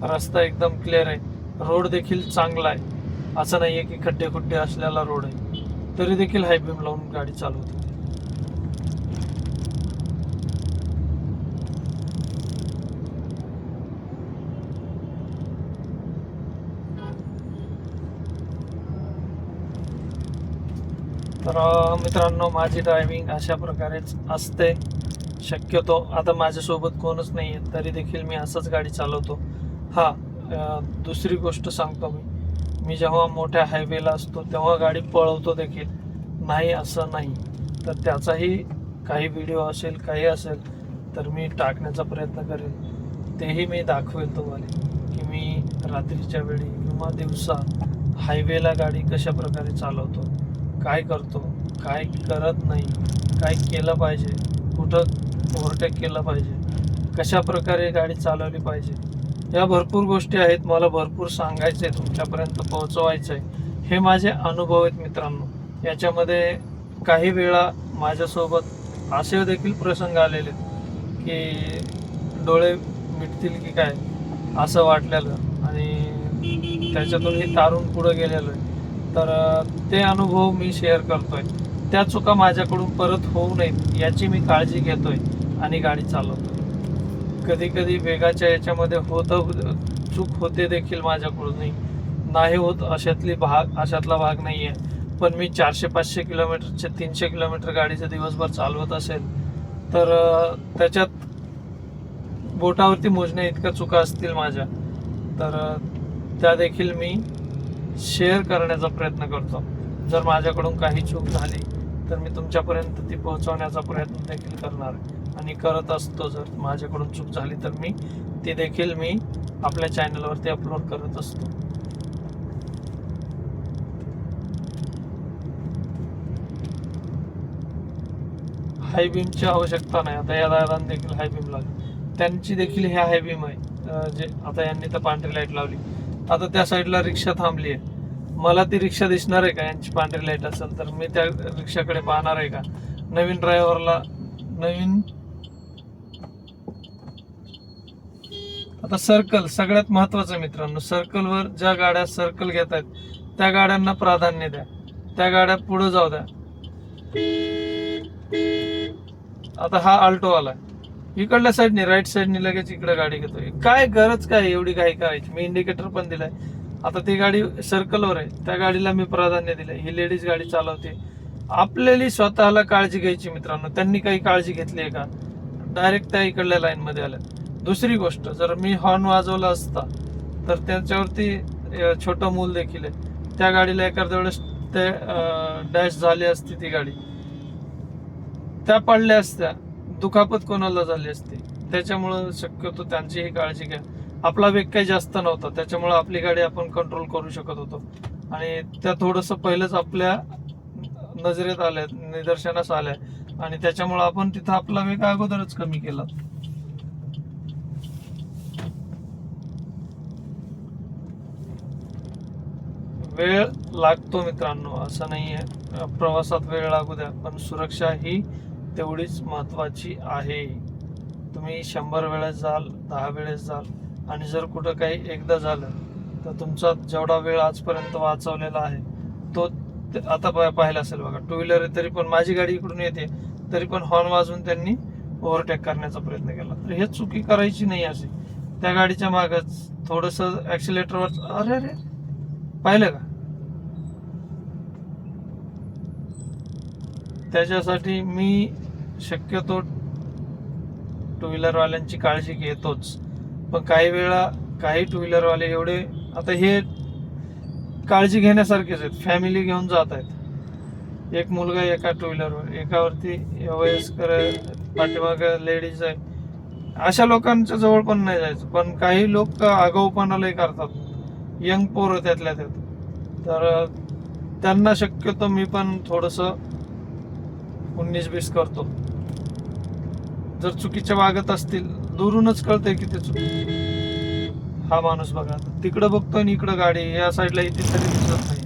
रस्ता एकदम क्लिअर आहे, रोड देखील चांगला आहे. असं नाही आहे की खड्डे खुड्डे असलेला रोड आहे, तरी देखील हायबीम लावून गाडी चालवते. तर मित्रांनो, माझी ड्रायव्हिंग अशा प्रकारेच असते शक्यतो. आता माझ्यासोबत कोणच नाही आहे तरी देखील मी असंच गाडी चालवतो. दुसरी गोष्ट सांगतो मी जेव्हा मोठ्या हायवेला असतो तेव्हा गाडी पळवतो देखील, नाही असं नाही. तर त्याचाही काही व्हिडिओ असेल, काही असेल तर मी टाकण्याचा प्रयत्न करेन. तेही मी दाखवेल तुम्हाला की मी रात्रीच्या वेळी किंवा दिवसा हायवेला गाडी कशा प्रकारे चालवतो, काय करतो, काय करत नाही, काय केलं पाहिजे, कुठं ओव्हरटेक केलं पाहिजे, कशा प्रकारे गाडी चालवली पाहिजे. या भरपूर गोष्टी आहेत, मला भरपूर सांगायचं आहे, तुमच्यापर्यंत पोहोचवायचं आहे. हे माझे अनुभव आहेत मित्रांनो. याच्यामध्ये काही वेळा माझ्यासोबत असे देखील प्रसंग आलेले की डोळे मिटतील की काय असं वाटलेलं आणि त्याच्यातूनही तारून पुढं गेलेलं आहे. तर ते अनुभव मी शेअर करतोय. त्या चुका माझ्याकडून परत होऊ नयेत याची मी काळजी घेतोय आणि गाडी चालवतोय. कधी कधी वेगाच्या याच्यामध्ये चूक होते देखील माझ्याकडूनही, नाही होत अशातला भाग नाही आहे. पण मी 400-500 किलोमीटरचे 300 किलोमीटर गाडीचं दिवसभर चालवत असेल तर त्याच्यात बोटावरती मोजण्या इतक्या चुका असतील माझ्या, तर त्या देखील मी शेअर करण्याचा प्रयत्न करतो. जर माझ्याकडून काही चूक झाली तर मी तुमच्यापर्यंत ती पोहोचवण्याचा प्रयत्न देखील करणार आणि करत असतो. जर माझ्याकडून चूक झाली तर ती देखील मी आपल्या चॅनलवरती अपलोड करत असतो. हायबीमची आवश्यकता नाही. आता या दादांनी देखील हायबीम लावली, त्यांची देखील ह्या हायबीम आहे. जे आता यांनी तर पांढरी लाईट लावली, आता त्या साईडला रिक्षा थांबली आहे. मला ती रिक्षा दिसणार आहे का यांची पांढरी लाईट असेल तर? मी त्या रिक्षाकडे पाहणार आहे का? नवीन ड्रायव्हरला आता सर्कल सगळ्यात महत्वाचं मित्रांनो. सर्कलवर ज्या गाड्या सर्कल घेत आहेत त्या गाड्यांना प्राधान्य द्या, त्या गाड्या पुढे जाऊ द्या. आता हा आल्टो आलाय, इकडल्या साईडने राईट साईडने लगेच इकडे गाडी घेतोय. काय गरज काय एवढी घाई करायची? मी इंडिकेटर पण दिलाय, आता ती गाडी सर्कलवर आहे, त्या गाडीला मी प्राधान्य दिलं. ही लेडीज गाडी चालवते, आपल्याला स्वतःला काळजी घ्यायची मित्रांनो. त्यांनी काही काळजी घेतली आहे का? डायरेक्ट त्या इकडल्या लाईन मध्ये आल्या. दुसरी गोष्ट, जर मी हॉर्न वाजवला असता तर त्याच्यावरती छोटं मूल देखील आहे, त्या गाडीला एखाद्या वेळेस ते डॅश झाली असती, ती गाडी त्या पडल्या असत्या, दुखापत कोणाला झाली असती. त्याच्यामुळं शक्यतो त्यांचीही काळजी घ्या. आपला वेग काही जास्त नव्हता, त्याच्यामुळं आपली गाडी आपण कंट्रोल करू शकत होतो आणि त्या थोडंसं पहिलंच आपल्या नजरेत आल्या, निदर्शनास आल्या आणि त्याच्यामुळं आपण तिथं आपला वेग अगोदरच कमी केला. वेळ लागतो मित्रांनो, असं नाहीये. प्रवासात वेळ लागू द्या, पण सुरक्षा ही तेवढीच महत्वाची आहे. तुम्ही 100 वेळेस जाल, 10 वेळेस जाल आणि जर कुठं काही एकदा झालं तर तुमचा जेवढा वेळ आजपर्यंत वाचवलेला आहे तो आता पाहिला असेल बघा. टू व्हीलर तरी पण माझी गाडी इकडून येते तरी पण हॉर्न वाजवून त्यांनी ओव्हरटेक करण्याचा प्रयत्न केला. तर हे चुकी करायची नाही. अशी त्या गाडीच्या मागच थोडंसं ॲक्सिलेटरवर, अरे अरे पाहिलं का? त्याच्यासाठी मी शक्यतो टू व्हीलरवाल्यांची काळजी घेतोच. पण काही वेळा काही टू व्हीलरवाले एवढे, आता हे काळजी घेण्यासारखेच आहेत, फॅमिली घेऊन जात आहेत. एक मुलगा एका टू व्हीलरवर, एकावरती वयस्कर पाठीमाग लेडीज आहे. अशा लोकांच्या जवळ पण नाही जायचं. पण काही लोक आगाऊपणालाही करतात, यंग पोरं त्यातल्या त्यात. तर त्यांना शक्यतो मी पण थोडंसं 19-20 करतो. जर चुकीच्या वागत असतील, दुरूनच कळतंय की ते चुकी. हा माणूस बघा, तिकडं बघतोय आणि इकडं गाडी या साईडला येते तरी दिसत नाही.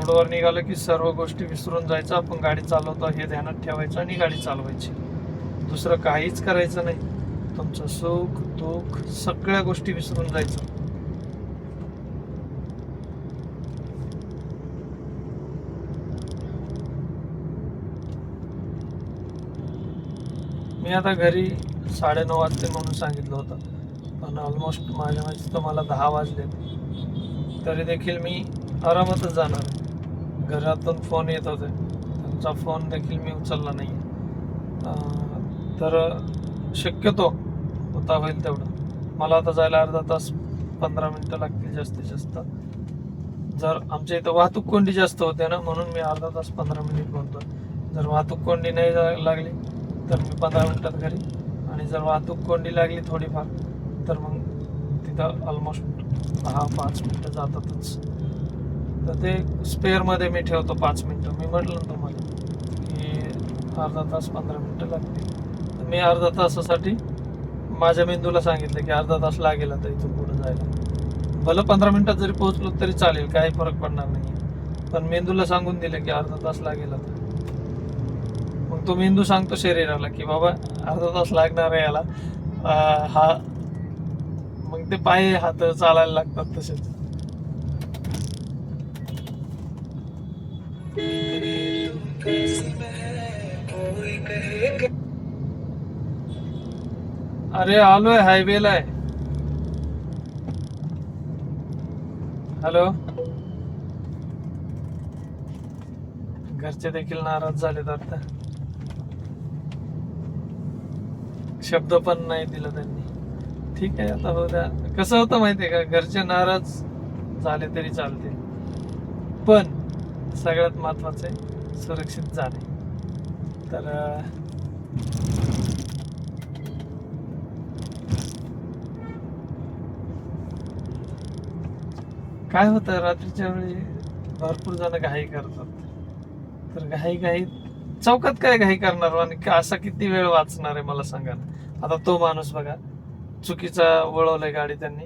रोडवर निघालं की सर्व गोष्टी विसरून जायचं. आपण गाडी चालवतो हे ध्यानात ठेवायचं आणि गाडी चालवायची. दुसरं काहीच करायचं नाही. तुमचं सुख दुःख सगळ्या गोष्टी विसरून जायचं. मी आता घरी 9:30 वाजते म्हणून सांगितलं होतं, पण ऑलमोस्ट माझ्या माहिती तर मला 10 वाजले. तरी देखील मी आरामातच जाणार. घरातून फोन येत होते, त्यांचा फोन देखील मी उचलला नाही. तर शक्यतो होता होईल तेवढं. मला आता जायला अर्धा तास 15 मिनटं लागतील जास्तीत जास्त. जर आमच्या इथं वाहतूक कोंडी जास्त होते ना, म्हणून मी अर्धा तास 15 मिनिट म्हणतो. जर वाहतूक कोंडी नाही लागली तर मी 15 मिनिटात घरी, आणि जर वाहतूक कोंडी लागली थोडीफार तर मग तिथं ऑलमोस्ट 10-5 मिनटं जातातच. तर ते स्पेअरमध्ये मी ठेवतो 5 मिनटं. मी म्हटलं ना तुम्हाला की अर्धा तास 15 मिनटं लागतील. तर मी अर्धा तासासाठी माझ्या मेंदूला सांगितलं की अर्धा तास लागेल आता इथून पुढे जायला. भलं 15 मिनिटात जरी पोहोचलो तरी चालेल, काही फरक पडणार नाही. पण मेंदूला सांगून दिलं की अर्धा तास लागेल आता. मग तो मेंदू सांगतो शरीराला की बाबा अर्धा तास लागणार आहे याला. हा मग ते पाय हात चालायला लागतात तसेच. अरे आलोय, हायवेला आहे. हॅलो. घरचे देखील नाराज झालेत आता. शब्द पण नाही दिला त्यांनी. ठीक आहे, आता हो द्या. कसं होतं माहितीये का, घरचे नाराज झाले तरी चालते, पण सगळ्यात महत्वाचं आहे सुरक्षित जाणे. तर काय होतं, रात्रीच्या वेळी भरपूर जण घाई करतात. तर घाई चौकात काय घाई करणार आणि असा किती वेळ वाचणार आहे मला सांगा ना. आता तो माणूस बघा, चुकीचा वळवलाय गाडी त्यांनी,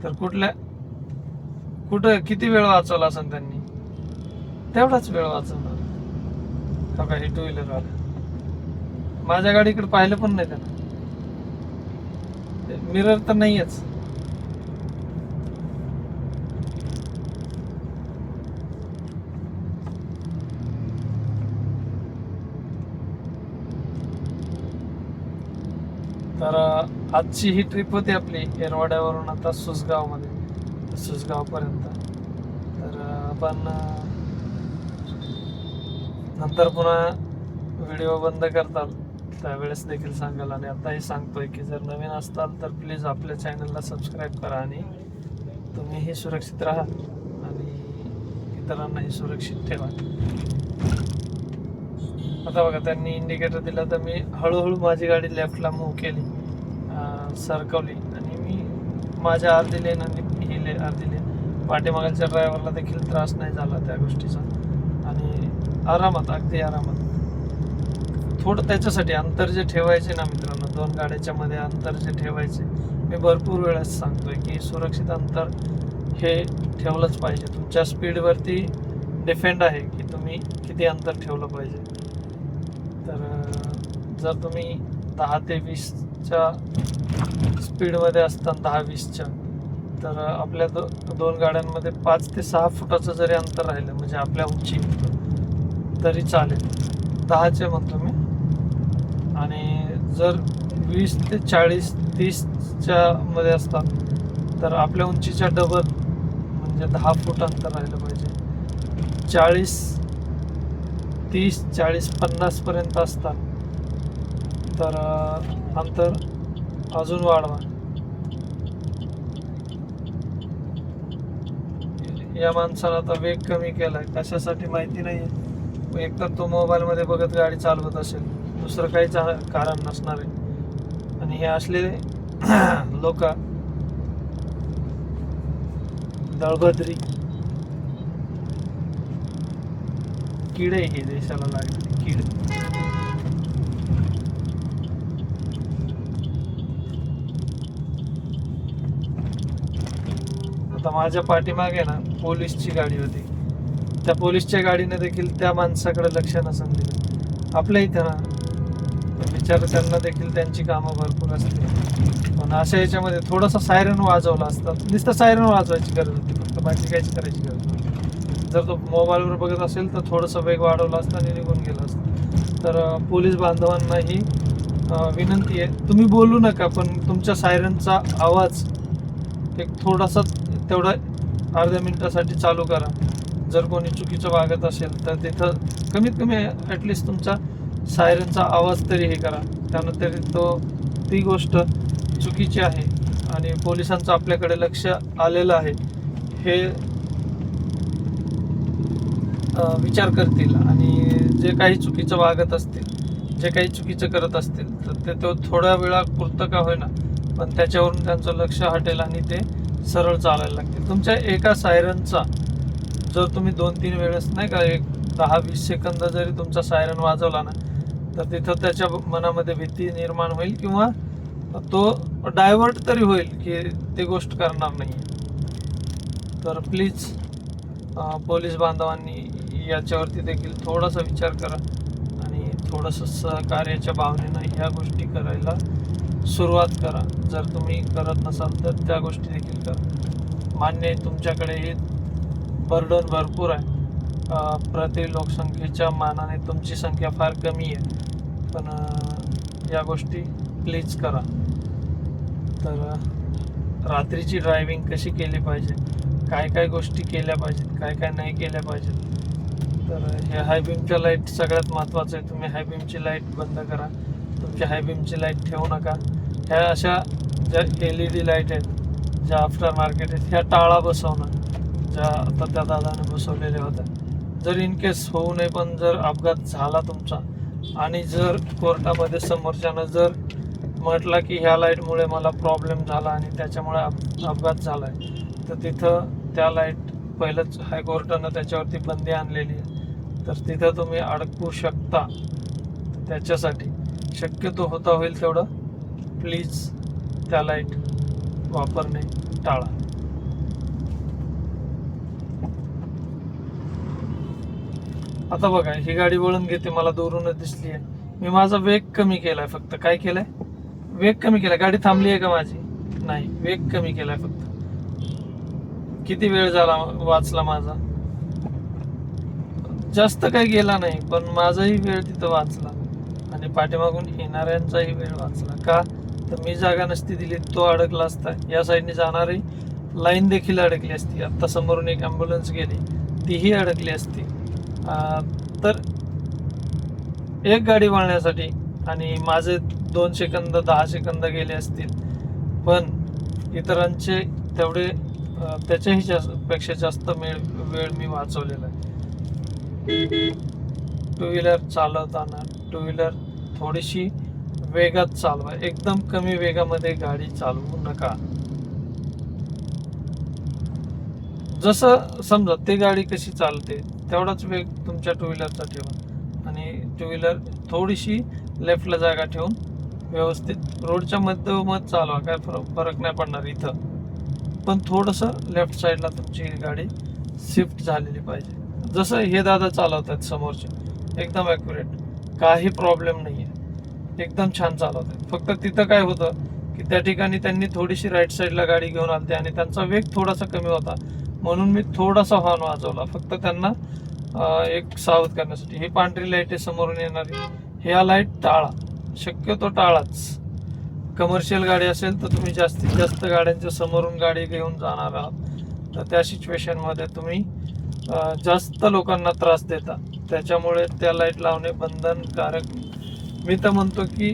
तर कुठं किती वेळ वाचवला असेल त्यांनी, तेवढाच वेळ वाचवणार. हो का, हे टू व्हीलर वाला माझ्या गाडीकडे पाहिलं पण नाही त्यानं. मिरर तर नाहीच. तर आजची ही ट्रिप होती आपली येरवाड्यावरून आता सुसगावपर्यंत. तर आपण नंतर पुन्हा व्हिडिओ बंद करताल त्यावेळेस देखील सांगाल. आणि आताही सांगतोय की जर नवीन असताल तर प्लीज आपल्या चॅनलला सबस्क्राईब करा आणि तुम्हीही सुरक्षित राहा आणि इतरांनाही सुरक्षित ठेवा. आता बघा त्यांनी इंडिकेटर दिला तर मी हळूहळू माझी गाडी लेफ्टला मूव्ह केली, सरकवली आणि मी माझ्या अर्धी लेन आणि ही अर्धी लेन. पाठीमागच्या ड्रायव्हरला देखील त्रास नाही झाला त्या गोष्टीचा आणि आरामात, अगदी आरामात. थोडं त्याच्यासाठी अंतर जे ठेवायचे ना मित्रांनो, दोन गाड्याच्या मध्ये अंतर जे ठेवायचे, मी भरपूर वेळेस सांगतोय की सुरक्षित अंतर हे ठेवलंच पाहिजे. तुमच्या स्पीडवरती डिपेंड आहे की तुम्ही किती अंतर ठेवलं पाहिजे. तर जर तुम्ही 10 ते 20च्या स्पीडमध्ये असतात, 10-20च्या, तर आपल्या दोन गाड्यांमध्ये 5 ते 6 फुटाचं जरी अंतर राहिलं म्हणजे आपल्या उंची तरी चालेल. 10चे म्हणतो मी. आणि जर 20 ते 40-30च्या मध्ये असतात तर आपल्या उंचीच्या डबल म्हणजे 10 फूट अंतर राहिलं पाहिजे. 30-40-50 पर्यंत असतात तर अंतर अजून वाढवा. या माणसाला आता वेग कमी केलाय, कशासाठी माहिती नाही. एकतर तो मोबाईलमध्ये बघत गाडी चालवत असेल, दुसरं काही कारण नसणार आहे. आणि हे असले लोक दळभद्री किडे, हे देशाला लागले कीड. आता माझ्या पाठीमागे ना पोलीसची गाडी होती. त्या पोलीसच्या गाडीने देखील त्या माणसाकडे लक्ष नसून दिलं. आपल्या इथं ना बिचार त्यांना देखील त्यांची कामं भरपूर असते, पण अशा याच्यामध्ये थोडासा सायरन वाजवला असता. नुसतं सायरन वाजवायची गरज होती, फक्त बाकी काहीच करायची गरज नव्हती. जर तो मोबाईलवर बघत असेल तर थोडंसं वेग वाढवला असता आणि निघून गेला असता. तर पोलीस बांधवांनाही विनंती आहे, तुम्ही बोलू नका, पण तुमच्या सायरनचा आवाज एक थोडासा तेवढा अर्ध्या मिनिटासाठी चालू करा. जर कोणी चुकीचं वागत असेल तर तिथं कमीत कमी ॲटलिस्ट तुमचा सायरनचा आवाज तरी हे करा. त्यानं तरी ती गोष्ट चुकीची आहे आणि पोलिसांचं आपल्याकडे लक्ष आलेलं आहे हे विचार करतील. आणि जे काही चुकीचं वागत असतील, जे काही चुकीचं करत असतील तर ते थोड्या वेळापुरतं का होईना पण त्याच्यावरून त्यांचं लक्ष हटेल आणि ते सरळ चालायला लागतील. तुमच्या एका सायरनचा जर तुम्ही 2-3 वेळेस नाही का, एक 10-20 सेकंद जरी तुमचा सायरन वाजवला ना तर तिथं त्याच्या मनामध्ये भीती निर्माण होईल किंवा तो डायव्हर्ट तरी होईल की ती गोष्ट करणार नाही. तर प्लीज पोलीस बांधवांनी याच्यावरती देखील थोडासा विचार करा आणि थोडंसं सहकार्याच्या भावनेनं ह्या गोष्टी करायला सुरुवात करा. जर तुम्ही करत नसाल तर त्या गोष्टी देखील करा. मान्य आहे तुमच्याकडे हे बर्डन भरपूर आहे, प्रति लोकसंख्येच्या मानाने तुमची संख्या फार कमी आहे, पण या गोष्टी प्लीज करा. तर रात्रीची ड्रायव्हिंग कशी केली पाहिजे, काय काय गोष्टी केल्या पाहिजेत, काय काय नाही केल्या पाहिजेत. तर हे हाय बीमच्या लाईट सगळ्यात महत्त्वाचं आहे. तुम्ही हाय बीमची लाईट बंद करा, तुमची हाय बीमची लाईट ठेवू नका. ह्या अशा ज्या LED लाईट आहेत ज्या आफ्टर मार्केट आहेत ह्या टाळा बसवणं, ज्या आता त्या दादाने बसवलेल्या होत्या. जर इन केस होऊ नये, पण जर अपघात झाला तुमचा आणि जर कोर्टामध्ये समोरच्यानं जर म्हटलं की ह्या लाईटमुळे मला प्रॉब्लेम झाला आणि त्याच्यामुळे अपघात झाला आहे, तर तिथं त्या लाईट पहिलंच हायकोर्टानं त्याच्यावरती बंदी आणलेली आहे, तर तिथं तुम्ही अडकू शकता. त्याच्यासाठी शक्यतो होता होईल तेवढं प्लीज त्या लाईट वापरणे टाळा. आता बघा ही गाडी वळून घेते, मला दूरूनच दिसली आहे. मी माझा वेग कमी केलाय, फक्त काय केलंय, वेग कमी केलाय. गाडी थांबली आहे का माझी? नाही, वेग कमी केलाय फक्त. किती वेळ झाला वाचला माझा, जास्त काही गेला नाही, पण माझाही वेळ तिथं वाचला आणि पाठीमागून येणाऱ्यांचाही वेळ वाचला. का तर मी जागा नसती दिली तो अडकला असता. या साईडने जाणारी लाईन देखील अडकली असती. आत्ता समोरून एक ॲम्ब्युलन्स गेली, तीही अडकली असती. तर एक गाडी वळण्यासाठी आणि माझे 2 सेकंद 10 सेकंद गेले असतील, पण इतरांचे तेवढे त्याच्याही पेक्षा जास्त वेळ मी वाचवलेला आहे. टू व्हीलर चालवताना टू व्हीलर थोडीशी वेगात चालवा. एकदम कमी वेगामध्ये गाडी चालवू नका. जसं समजा ती गाडी कशी चालते तेवढाच वेग तुमच्या टू व्हीलरचा ठेवा आणि टू व्हीलर थोडीशी लेफ्टला जागा ठेवून व्यवस्थित रोडच्या मध्यमत चालवा. काय फरक नाही पडणार इथं, पण थोडंसं लेफ्ट साईडला तुमची गाडी शिफ्ट झालेली पाहिजे. जसं हे दादा चालवतात समोरचे, एकदम ॲक्युरेट, काही प्रॉब्लेम नाही आहे, एकदम छान चालवतात. फक्त तिथं काय होतं की त्या ठिकाणी त्यांनी थोडीशी राईट साईडला गाडी घेऊन आलते आणि त्यांचा वेग थोडासा कमी होता, म्हणून मी थोडासा हॉर्न वाजवला फक्त त्यांना एक सावध करण्यासाठी. ही पांढरी लाईट आहे समोरून येणारी, ह्या लाईट टाळा, शक्यतो टाळाच. कमर्शियल गाडी असेल तर तुम्ही जास्तीत जास्त गाड्यांच्या समोरून गाडी घेऊन जाणार आहात, तर त्या सिच्युएशनमध्ये तुम्ही जास्त लोकांना त्रास देता. त्याच्यामुळे त्या लाईट लावणे बंधनकारक. मी तर म्हणतो की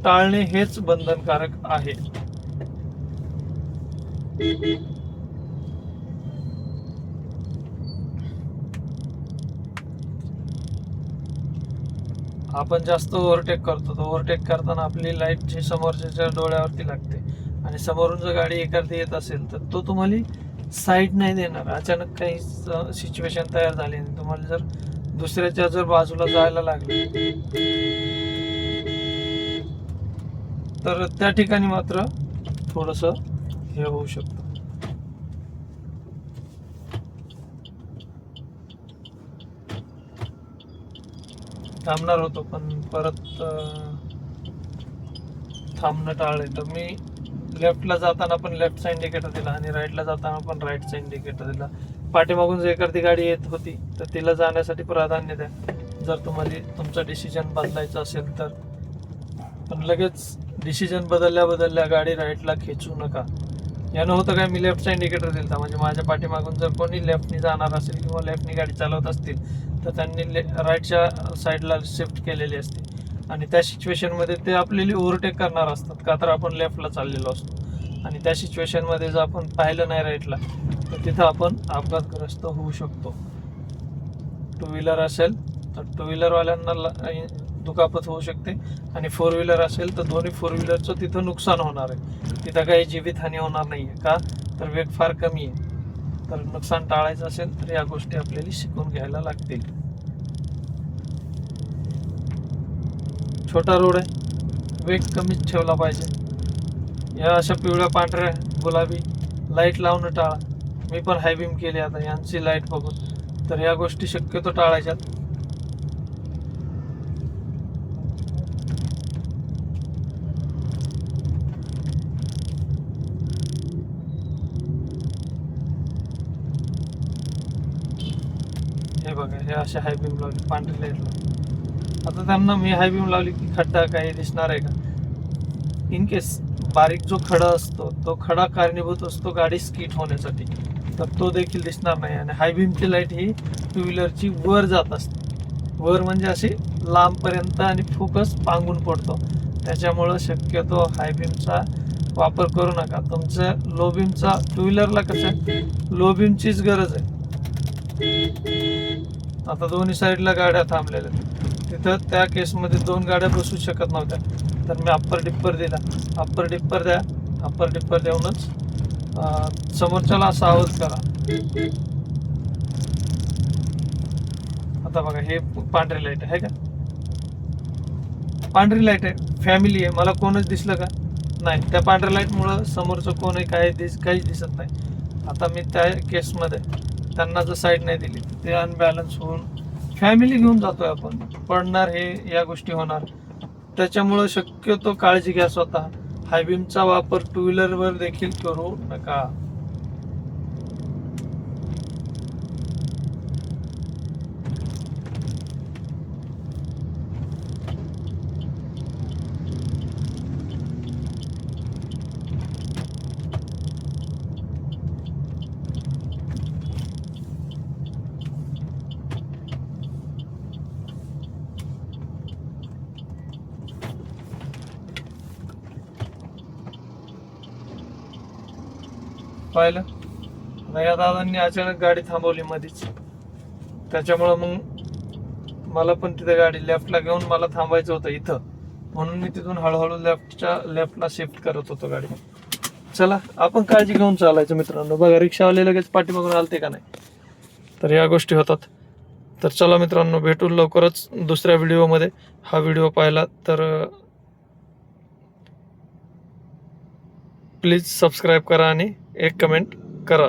टाळणे हेच बंधनकारक आहे. आपण जास्त ओव्हरटेक करतो, तर ओव्हरटेक करताना आपली लाईट जी समोरच्या डोळ्यावरती लागते आणि समोरून जर गाडी एखादी येत असेल तर तो तुम्हाला साईड नाही देणार. अचानक काही सिच्युएशन तयार झाली आणि तुम्हाला जर दुसऱ्याच्या जर बाजूला जायला लागले तर त्या ठिकाणी मात्र थोडंसं हे होऊ शकतं. थांबणार होतो पण परत थांबणं टाळले, तर मी लेफ्टला जाताना पण लेफ्टचा इंडिकेटर दिला आणि राईटला जाताना पण राईटचा इंडिकेटर दिला. पाठीमागून जर एखादी गाडी येत होती तर तिला जाण्यासाठी प्राधान्य द्या जर तुम्हाला तुमचा डिसिजन बदलायचा असेल तर. पण लगेच डिसिजन बदलल्या गाडी राईटला खेचू नका. यानं होतं काय, मी लेफ्टचा इंडिकेटर दिला म्हणजे माझ्या पाठीमागून जर कोणी लेफ्टनी जाणार असेल किंवा लेफ्टनी गाडी चालवत असतील तर त्यांनी राईटच्या साईडला शिफ्ट केलेली असते आणि त्या सिच्युएशनमध्ये ते आपल्याला ओव्हरटेक करणार असतात, का तर आपण लेफ्टला चाललेलो असतो आणि त्या सिच्युएशनमध्ये जर आपण पाहिलं नाही राईटला तर तिथं आपण अपघातग्रस्त होऊ शकतो. टू व्हीलर असेल तर टू व्हीलरवाल्यांना दुखापत होऊ शकते आणि फोर व्हीलर असेल तर दोन्ही फोर व्हीलरचं तिथं नुकसान होणार आहे. तिथं काही जीवितहानी होणार नाही आहे, का तर वेग फार कमी आहे. तर नुकसान टाळायचं असेल तर या गोष्टी आपल्याला शिकून घ्यायला लागतील. छोटा रोड आहे, वेग कमीच ठेवला पाहिजे. या अशा पिवळ्या पांढऱ्या गुलाबी लाईट लावणं टाळा. मी पण हाय बीम केली आता यांची लाईट बघून, तर या गोष्टी शक्यतो टाळायच्यात. हे बघा, हे असे हाय बीम लावले, पांढरी लाईट लावली. आता त्यांना मी हाय बीम लावली की खड्डा काही दिसणार आहे का? इन केस बारीक जो खडा असतो तो खडा कारणीभूत असतो गाडी स्किट होण्यासाठी, तर तो देखील दिसणार नाही. आणि हाय बीमची लाईट ही टू व्हीलरची वर जात असते, वर म्हणजे अशी लांबपर्यंत, आणि फोकस पांगून पडतो. त्याच्यामुळं शक्यतो हाय बीमचा वापर करू नका. तुमचं लो बीमचा, टू व्हीलरला कसं लो बीमचीच गरज आहे. आता दोन्ही साईडला गाड्या थांबलेल्या, तिथं त्या केसमध्ये 2 गाड्या बसू शकत नव्हत्या, तर मी अप्पर डिप्पर दिला. अप्पर डिप्पर देऊनच समोरच्याला सावध करा. आता बघा, हे पांढरी लाईट आहे का? पांढरी लाईट आहे, फॅमिली आहे, मला कोणच दिसलं का? नाही. त्या पांढऱ्या लाईटमुळं समोरचं कोणही काहीच दिसत नाही. आता मी त्या केसमध्ये त्यांना जर साईड नाही दिली ते अनबॅलन्स होऊन फॅमिली घेऊन जातोय आपण, पडणार, हे या गोष्टी होणार. त्याच्यामुळं शक्यतो काळजी घ्या स्वतः. हाय बीमचा वापर टू व्हीलरवर देखील करू नका. पाहिलं आता या दादांनी अचानक गाडी थांबवली मधीच, त्याच्यामुळं मग मला पण तिथे गाडी लेफ्टला घेऊन मला थांबायचं होतं इथं, म्हणून मी तिथून हळूहळू लेफ्टला शिफ्ट करत होतो गाडी. चला आपण काळजी घेऊन चालायचं मित्रांनो. बघा रिक्षावाले लगेच पाठीमागून आलते का नाही, तर या गोष्टी होतात. तर चला मित्रांनो, भेटू लवकरच दुसऱ्या व्हिडिओमध्ये. हा व्हिडिओ पाहिला तर प्लीज सबस्क्राईब करा आणि एक कमेंट करा.